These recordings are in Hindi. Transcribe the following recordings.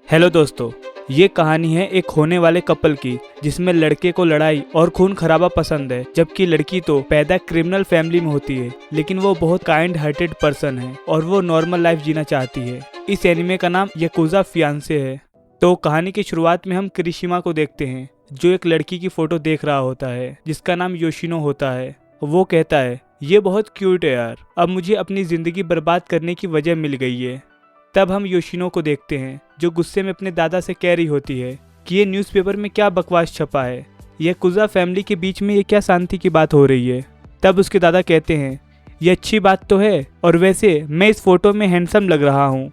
हेलो दोस्तों, ये कहानी है एक होने वाले कपल की जिसमें लड़के को लड़ाई और खून खराबा पसंद है, जबकि लड़की तो पैदा क्रिमिनल फैमिली में होती है, लेकिन वो बहुत काइंड हार्टेड पर्सन है और वो नॉर्मल लाइफ जीना चाहती है। इस एनिमे का नाम याकुजा फियांसे है। तो कहानी की शुरुआत में हम किरिशिमा को देखते हैं जो एक लड़की की फोटो देख रहा होता है जिसका नाम योशिनो होता है। वो कहता है, ये बहुत क्यूट है यार, अब मुझे अपनी जिंदगी बर्बाद करने की वजह मिल गई है। तब हम योशिनो को देखते हैं जो गुस्से में अपने दादा से कह रही होती है कि ये न्यूज़पेपर में क्या बकवास छपा है, याकुजा फैमिली के बीच में ये क्या शांति की बात हो रही है। तब उसके दादा कहते हैं, ये अच्छी बात तो है और वैसे मैं इस फोटो में हैंडसम लग रहा हूँ।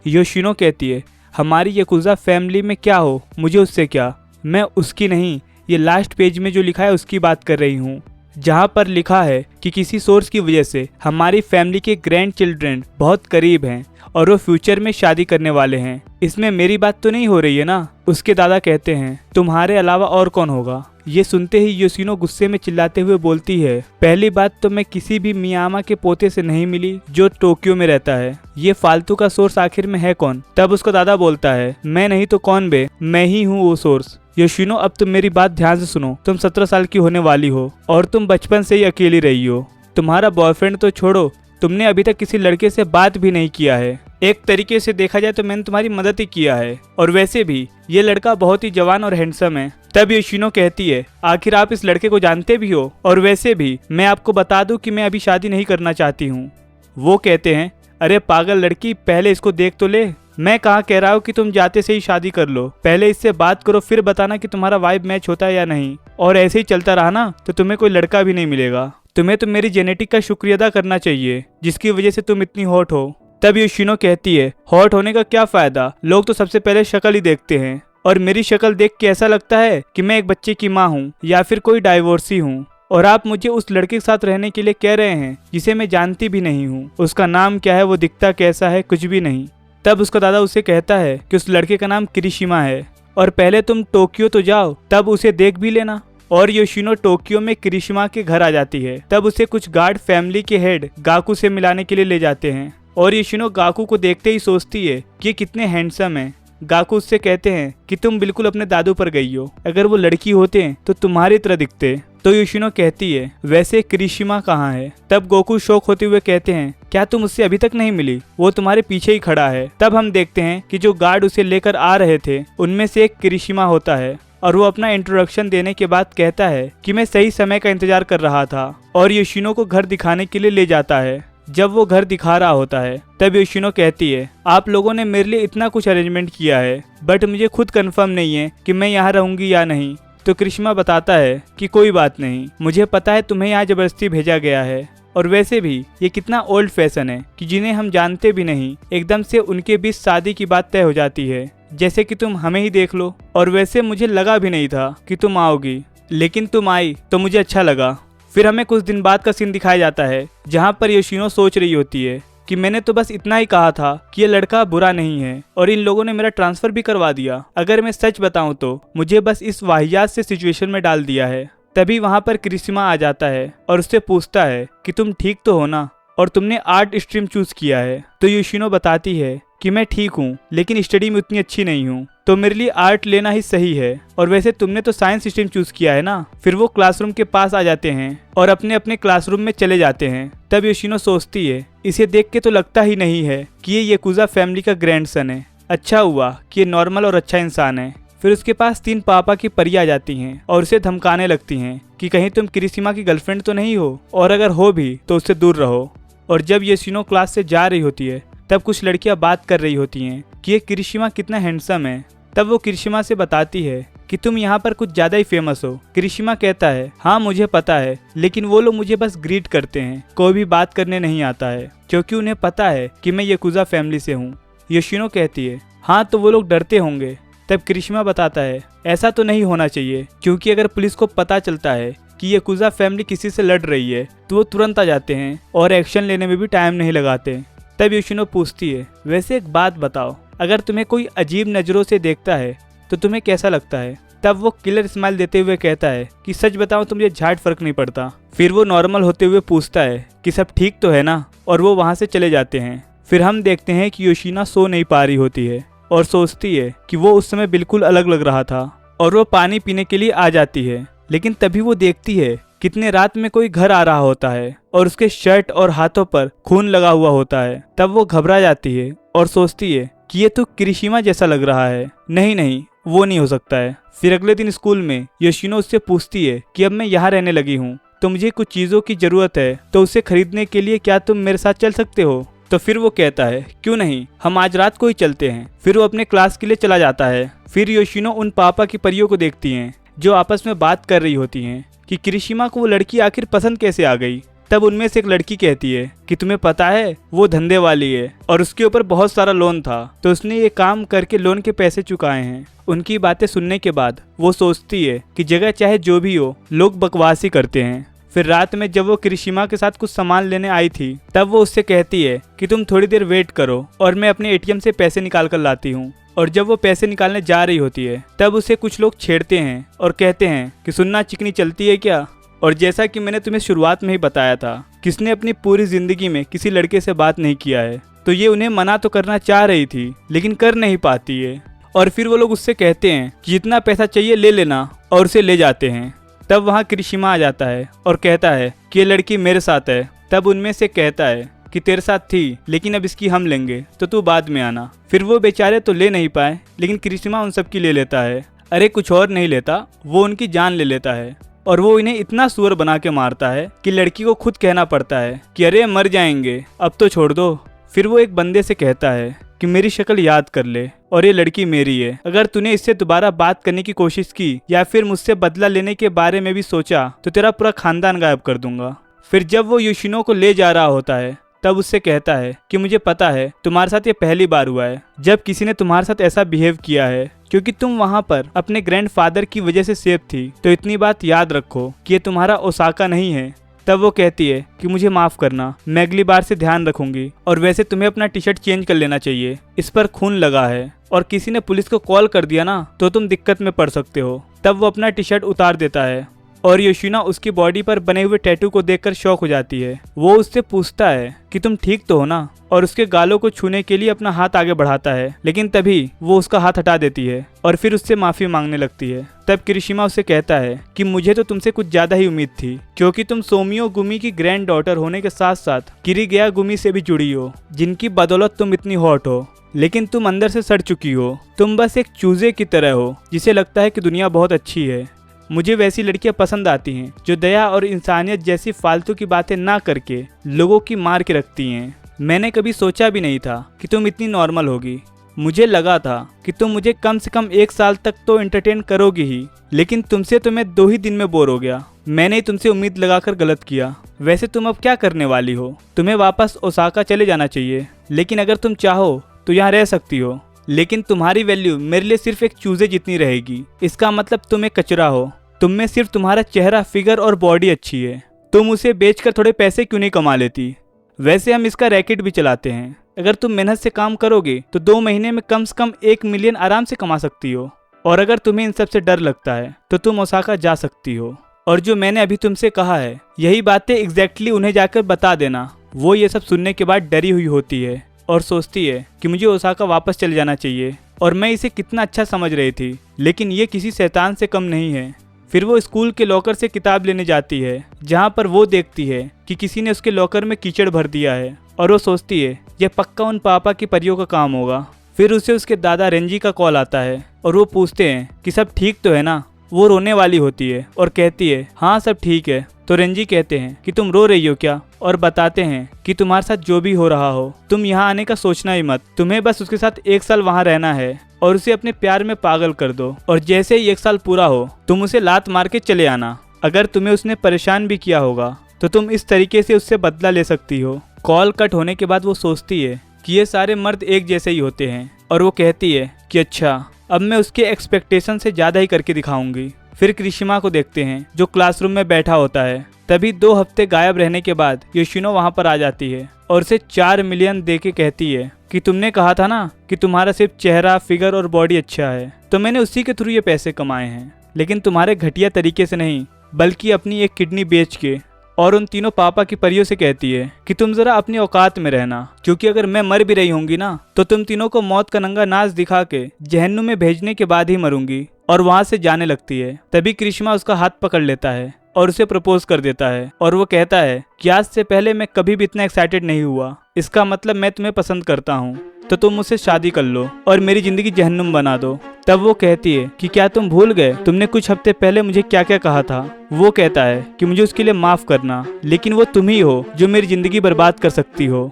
योशिनो कहती है, हमारी याकुजा फैमिली में क्या हो मुझे उससे क्या, मैं उसकी नहीं, ये लास्ट पेज में जो लिखा है उसकी बात कर रही हूँ, जहाँ पर लिखा है कि किसी सोर्स की वजह से हमारी फैमिली के ग्रैंड चिल्ड्रन बहुत करीब हैं और वो फ्यूचर में शादी करने वाले हैं। इसमें मेरी बात तो नहीं हो रही है ना। उसके दादा कहते हैं, तुम्हारे अलावा और कौन होगा। ये सुनते ही योशिनो गुस्से में चिल्लाते हुए बोलती है, पहली बात तो मैं किसी भी मियामा के पोते से नहीं मिली जो टोक्यो में रहता है, ये फालतू का सोर्स आखिर में है कौन। तब उसका दादा बोलता है, मैं नहीं तो कौन बे, मैं ही हूँ वो सोर्स। योशिनो, अब तुम मेरी बात ध्यान से सुनो, तुम 17 साल की होने वाली हो और तुम बचपन से ही अकेली रही हो। तुम्हारा बॉयफ्रेंड तो छोड़ो, तुमने अभी तक किसी लड़के से बात भी नहीं किया है। एक तरीके से देखा जाए तो मैंने तुम्हारी मदद ही किया है और वैसे भी ये लड़का बहुत ही जवान और हैंडसम है। तब योशिनो कहती है, आखिर आप इस लड़के को जानते भी हो और वैसे भी मैं आपको बता दूं कि मैं अभी शादी नहीं करना चाहती हूँ। वो कहते हैं, अरे पागल लड़की, पहले इसको देख तो ले। मैं कहाँ कह रहा हूँ कि तुम जाते से ही शादी कर लो, पहले इससे बात करो फिर बताना कि तुम्हारा वाइब मैच होता है या नहीं। और ऐसे ही चलता रहा ना तो तुम्हें कोई लड़का भी नहीं मिलेगा। तुम्हें तो मेरी जेनेटिक का शुक्रिया अदा करना चाहिए जिसकी वजह से तुम इतनी हॉट हो। तब योशिनो कहती है, हॉट होने का क्या फायदा, लोग तो सबसे पहले शक्ल ही देखते हैं और मेरी शक्ल देख के ऐसा लगता है कि मैं एक बच्चे की माँ हूँ या फिर कोई डाइवोर्सी हूँ। और आप मुझे उस लड़के के साथ रहने के लिए कह रहे हैं जिसे मैं जानती भी नहीं हूँ, उसका नाम क्या है, वो दिखता कैसा है, कुछ भी नहीं। तब उसका दादा उसे कहता है कि उस लड़के का नाम किरिशिमा है और पहले तुम टोक्यो तो जाओ तब उसे देख भी लेना। और योशिनो टोक्यो में किरिशिमा के घर आ जाती है। तब उसे कुछ गार्ड फैमिली के हेड गाकू से मिलाने के लिए ले जाते हैं और योशिनो गाकू को देखते ही सोचती है कि ये कितने हैंडसम हैं। गाकू उससे कहते हैं कि तुम बिल्कुल अपने दादू पर गई हो, अगर वो लड़की होते तो तुम्हारी तरह दिखते। तो योशिनो कहती है, वैसे किरिशिमा कहाँ है। तब गोकू शौक होते हुए कहते हैं, क्या तुम उससे अभी तक नहीं मिली, वो तुम्हारे पीछे ही खड़ा है। तब हम देखते हैं कि जो गार्ड उसे लेकर आ रहे थे उनमें से एक किरिशिमा होता है और वो अपना इंट्रोडक्शन देने के बाद कहता है कि मैं सही समय का इंतजार कर रहा था और योशिनो को घर दिखाने के लिए ले जाता है। जब वो घर दिखा रहा होता है तब योशिनो कहती है, आप लोगों ने मेरे लिए इतना कुछ अरेंजमेंट किया है बट मुझे खुद कंफर्म नहीं है कि मैं यहाँ रहूंगी या नहीं। तो किरिशिमा बताता है कि कोई बात नहीं, मुझे पता है तुम्हें यहाँ जबरदस्ती भेजा गया है और वैसे भी ये कितना ओल्ड फैशन है कि जिन्हें हम जानते भी नहीं एकदम से उनके बीच शादी की बात तय हो जाती है, जैसे कि तुम हमें ही देख लो। और वैसे मुझे लगा भी नहीं था कि तुम आओगी, लेकिन तुम आई तो मुझे अच्छा लगा। फिर हमें कुछ दिन बाद का सीन दिखाया जाता है जहाँ पर योशिनो सोच रही होती है कि मैंने तो बस इतना ही कहा था कि ये लड़का बुरा नहीं है और इन लोगों ने मेरा ट्रांसफर भी करवा दिया। अगर मैं सच बताऊं तो मुझे बस इस वाहियात से सिचुएशन में डाल दिया है। तभी वहाँ पर किरिशिमा आ जाता है और उससे पूछता है कि तुम ठीक तो हो ना और तुमने आर्ट स्ट्रीम चूज किया है। तो योशिनो बताती है कि मैं ठीक हूँ लेकिन स्टडी में उतनी अच्छी नहीं हूँ, तो मेरे लिए आर्ट लेना ही सही है और वैसे तुमने तो साइंस स्ट्रीम चूज किया है ना। फिर वो क्लासरूम के पास आ जाते हैं और अपने अपने क्लासरूम में चले जाते हैं। तब योशिनो सोचती है, इसे देख के तो लगता ही नहीं है कि ये याकुजा फैमिली का ग्रैंडसन है। अच्छा हुआ कि ये नॉर्मल और अच्छा इंसान है। फिर उसके पास 3 पापा की परी आ जाती हैं और उसे धमकाने लगती हैं कि कहीं तुम किरिशिमा की गर्लफ्रेंड तो नहीं हो और अगर हो भी तो उससे दूर रहो। और जब योशिनो क्लास से जा रही होती है तब कुछ लड़कियां बात कर रही होती हैं कि ये किरिशिमा कितना हैंडसम है। तब वो किरिशिमा से बताती है कि तुम यहाँ पर कुछ ज़्यादा ही फेमस हो। किरिशिमा कहता है, हाँ मुझे पता है, लेकिन वो लोग मुझे बस ग्रीट करते हैं, कोई भी बात करने नहीं आता है क्योंकि उन्हें पता है कि मैं याकुजा फैमिली से हूँ। योशिनो कहती है, हाँ तो वो लोग डरते होंगे। तब किरिशिमा बताता है, ऐसा तो नहीं होना चाहिए क्योंकि अगर पुलिस को पता चलता है कि याकुजा फैमिली किसी से लड़ रही है तो वो तुरंत आ जाते हैं और एक्शन लेने में भी टाइम नहीं लगाते। तब योशिनो पूछती है, वैसे एक बात बताओ, अगर तुम्हें कोई अजीब नज़रों से देखता है तो तुम्हें कैसा लगता है। तब वो किलर स्माइल देते हुए कहता है कि सच बताऊं तो मुझे झाट फर्क नहीं पड़ता। फिर वो नॉर्मल होते हुए पूछता है कि सब ठीक तो है ना और वो वहाँ से चले जाते हैं। फिर हम देखते हैं कि योशिना सो नहीं पा रही होती है और सोचती है कि वो उस समय बिल्कुल अलग लग रहा था और वो पानी पीने के लिए आ जाती है। लेकिन तभी वो देखती है कितने रात में कोई घर आ रहा होता है और उसके शर्ट और हाथों पर खून लगा हुआ होता है। तब वो घबरा जाती है और सोचती है कि ये तो किरिशिमा जैसा लग रहा है। नहीं नहीं, वो नहीं हो सकता है। फिर अगले दिन स्कूल में योशिनो उससे पूछती है कि अब मैं यहाँ रहने लगी हूँ तो मुझे कुछ चीज़ों की ज़रूरत है, तो उसे खरीदने के लिए क्या तुम मेरे साथ चल सकते हो? तो फिर वो कहता है क्यों नहीं, हम आज रात को ही चलते हैं। फिर वो अपने क्लास के लिए चला जाता है। फिर योशिनो उन पापा की परियों को देखती हैं जो आपस में बात कर रही होती हैं कि किरिशिमा को वो लड़की आखिर पसंद कैसे आ गई। तब उनमें से एक लड़की कहती है कि तुम्हें पता है वो धंधे वाली है और उसके ऊपर बहुत सारा लोन था, तो उसने ये काम करके लोन के पैसे चुकाए हैं। उनकी बातें सुनने के बाद वो सोचती है कि जगह चाहे जो भी हो, लोग बकवास ही करते हैं। फिर रात में जब वो किरिशिमा के साथ कुछ सामान लेने आई थी तब वो उससे कहती है कि तुम थोड़ी देर वेट करो और मैं अपने एटीएम से पैसे निकाल कर लाती हूँ। और जब वो पैसे निकालने जा रही होती है तब उसे कुछ लोग छेड़ते हैं और कहते हैं कि सुनना चिकनी चलती है क्या। और जैसा कि मैंने तुम्हें शुरुआत में ही बताया था, किसने अपनी पूरी जिंदगी में किसी लड़के से बात नहीं किया है, तो ये उन्हें मना तो करना चाह रही थी लेकिन कर नहीं पाती है। और फिर वो लोग उससे कहते हैं कि जितना पैसा चाहिए ले लेना और उसे ले जाते हैं। तब वहाँ किरिशिमा आ जाता है और कहता है कि ये लड़की मेरे साथ है। तब उनमें से कहता है कि तेरे साथ थी लेकिन अब इसकी हम लेंगे, तो तू बाद में आना। फिर वो बेचारे तो ले नहीं पाए लेकिन किरिशिमा उन सब की ले लेता है। अरे कुछ और नहीं लेता, वो उनकी जान ले लेता है और वो इन्हें इतना सुअर बना के मारता है कि लड़की को खुद कहना पड़ता है कि अरे मर जाएंगे, अब तो छोड़ दो। फिर वो एक बंदे से कहता है कि मेरी शक्ल याद कर ले और ये लड़की मेरी है। अगर तूने इससे दोबारा बात करने की कोशिश की या फिर मुझसे बदला लेने के बारे में भी सोचा तो तेरा पूरा खानदान गायब कर दूंगा। फिर जब वो योशिनो को ले जा रहा होता है तब उससे कहता है कि मुझे पता है तुम्हारे साथ ये पहली बार हुआ है जब किसी ने तुम्हारे साथ ऐसा बिहेव किया है, क्योंकि तुम वहाँ पर अपने ग्रैंडफादर की वजह से सेफ थी। तो इतनी बात याद रखो कि ये तुम्हारा ओसाका नहीं है। तब वो कहती है कि मुझे माफ करना, मैं अगली बार से ध्यान रखूंगी। और वैसे तुम्हें अपना टी शर्ट चेंज कर लेना चाहिए, इस पर खून लगा है और किसी ने पुलिस को कॉल कर दिया ना तो तुम दिक्कत में पड़ सकते हो। तब वो अपना टी शर्ट उतार देता है और योशिनो उसकी बॉडी पर बने हुए टैटू को देखकर शॉक हो जाती है। वो उससे पूछता है कि तुम ठीक तो हो ना, और उसके गालों को छूने के लिए अपना हाथ आगे बढ़ाता है, लेकिन तभी वो उसका हाथ हटा देती है और फिर उससे माफी मांगने लगती है। तब किरिशिमा उससे कहता है कि मुझे तो तुमसे कुछ ज्यादा ही उम्मीद थी, क्योंकि तुम सोमियो गुमी की ग्रैंड डॉटर होने के साथ साथ किरीगया गुमी से भी जुड़ी हो, जिनकी बदौलत तुम इतनी हॉट हो। लेकिन तुम अंदर से सड़ चुकी हो, तुम बस एक चूजे की तरह हो जिसे लगता है कि दुनिया बहुत अच्छी है। मुझे वैसी लड़कियां पसंद आती हैं जो दया और इंसानियत जैसी फालतू की बातें ना करके लोगों की मार के रखती हैं। मैंने कभी सोचा भी नहीं था कि तुम इतनी नॉर्मल होगी। मुझे लगा था कि तुम मुझे कम से कम 1 साल तक तो एंटरटेन करोगी ही, लेकिन तुमसे तो मैं 2 ही दिन में बोर हो गया। मैंने ही तुमसे उम्मीद लगाकर गलत किया। वैसे तुम अब क्या करने वाली हो? तुम्हें वापस ओसाका चले जाना चाहिए, लेकिन अगर तुम चाहो तो यहाँ रह सकती हो, लेकिन तुम्हारी वैल्यू मेरे लिए सिर्फ एक चूजे जितनी रहेगी। इसका मतलब तुम एक कचरा हो। तुम में सिर्फ तुम्हारा चेहरा, फिगर और बॉडी अच्छी है। तुम उसे बेचकर थोड़े पैसे क्यों नहीं कमा लेती? वैसे हम इसका रैकेट भी चलाते हैं। अगर तुम मेहनत से काम करोगे तो 2 महीने में कम से कम 1 मिलियन आराम से कमा सकती हो। और अगर तुम्हें इन सब से डर लगता है तो तुम ओसाका जा सकती हो। और जो मैंने अभी तुमसे कहा है यही बातें एग्जैक्टली उन्हें जाकर बता देना। वो ये सब सुनने के बाद डरी हुई होती है और सोचती है कि मुझे ओसाका वापस चले जाना चाहिए। और मैं इसे कितना अच्छा समझ रही थी, लेकिन ये किसी शैतान से कम नहीं है। फिर वो स्कूल के लॉकर से किताब लेने जाती है, जहाँ पर वो देखती है कि किसी ने उसके लॉकर में कीचड़ भर दिया है और वो सोचती है यह पक्का उन पापा की परियों का काम होगा। फिर उसे उसके दादा रेंजी का कॉल आता है और वो पूछते हैं कि सब ठीक तो है ना। वो रोने वाली होती है और कहती है हाँ सब ठीक है। तो रेंजी कहते हैं कि तुम रो रही हो क्या, और बताते हैं कि तुम्हारे साथ जो भी हो रहा हो तुम यहाँ आने का सोचना ही मत। तुम्हें बस उसके साथ 1 साल वहाँ रहना है और उसे अपने प्यार में पागल कर दो, और जैसे ही 1 साल पूरा हो तुम उसे लात मार के चले आना। अगर तुम्हें उसने परेशान भी किया होगा तो तुम इस तरीके से उससे बदला ले सकती हो। कॉल कट होने के बाद वो सोचती है कि ये सारे मर्द एक जैसे ही होते हैं, और वो कहती है कि अच्छा अब मैं उसके एक्सपेक्टेशन से ज़्यादा ही करके दिखाऊंगी। फिर किरिशिमा को देखते हैं जो क्लासरूम में बैठा होता है। तभी 2 हफ्ते गायब रहने के बाद योशिनो वहाँ पर आ जाती है और उसे 4 मिलियन दे के कहती है कि तुमने कहा था ना कि तुम्हारा सिर्फ चेहरा, फिगर और बॉडी अच्छा है, तो मैंने उसी के थ्रू ये पैसे कमाए हैं, लेकिन तुम्हारे घटिया तरीके से नहीं, बल्कि अपनी एक किडनी बेच के। और उन तीनों पापा की परियों से कहती है कि तुम जरा अपनी औकात में रहना, क्योंकि अगर मैं मर भी रही होंगी ना तो तुम तीनों को मौत का नंगा नाच दिखा के जहन्नुम में भेजने के बाद ही मरूंगी। और वहां से जाने लगती है। तभी करिश्मा उसका हाथ पकड़ लेता है और उसे प्रपोज कर देता है और वो कहता है कि आज से पहले मैं कभी भी इतना एक्साइटेड नहीं हुआ, इसका मतलब मैं तुम्हें पसंद करता हूँ, तो तुम मुझसे शादी कर लो और मेरी जिंदगी जहन्नुम बना दो। तब वो कहती है कि क्या तुम भूल गए तुमने कुछ हफ्ते पहले मुझे क्या क्या कहा था। वो कहता है कि मुझे उसके लिए माफ करना, लेकिन वो तुम ही हो जो मेरी जिंदगी बर्बाद कर सकती हो।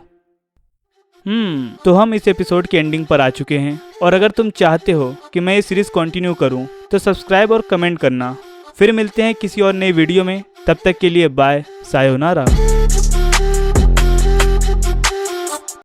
तो हम इस एपिसोड की एंडिंग पर आ चुके हैं और अगर तुम चाहते हो कि मैं ये सीरीज कंटिन्यू करूं तो सब्सक्राइब और कमेंट करना। फिर मिलते हैं किसी और नई वीडियो में, तब तक के लिए बाय, सायोनारा।